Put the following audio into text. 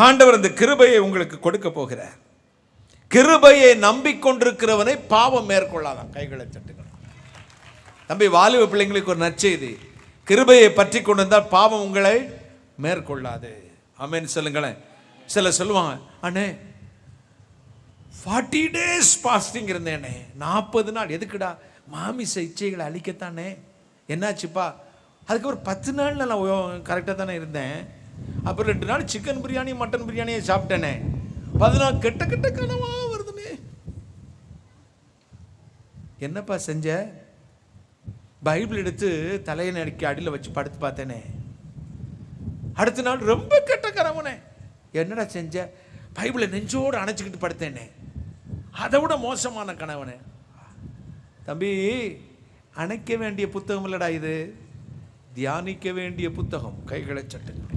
ஆண்டவர் அந்த கிருபையை உங்களுக்கு கொடுக்க போகிறார். கிருபையை நம்பிக்கொண்டிருக்கிறவனை பாவம் மேற்கொள்ளாதான். கைகளை தட்டுங்கள். தம்பி, வாலிப பிள்ளைங்களுக்கு ஒரு நற்செய்தி. கிருபையை பற்றி கொண்டு வந்தால் பாவம் உங்களை மேற்கொள்ளாது. ஆமென் சொல்லுங்களேன். சில சொல்லுவாங்க, அண்ணே 40 days ஃபாஸ்டிங் இருந்தேனே, 40 நாள். எதுக்குடா? மாமிச இச்சைகளை அழிக்கத்தானே. என்னாச்சுப்பா? அதுக்கப்புறம் 10 நாள் நான் கரெக்டாக தானே இருந்தேன். அப்புறம் 2 நாள் சிக்கன் பிரியாணி மட்டன் பிரியாணியை சாப்பிட்டேனே, 14 கெட்ட கெட்ட கனவா வருதுனே. என்னப்பா செஞ்ச? பைபிள் எடுத்து தலையை அடிக்க அடியில் வச்சு படுத்து பார்த்தேனே, அடுத்த நாள் ரொம்ப கெட்ட கனவுனே. என்னடா செஞ்ச? பைபிளை நெஞ்சோடு அணைச்சிக்கிட்டு படுத்தேனே, அதை விட மோசமான கனவுனே. தம்பி, அணைக்க வேண்டிய புத்தகம் இல்லடா இது, தியானிக்க வேண்டிய புத்தகம். கைகளை சட்டுங்க.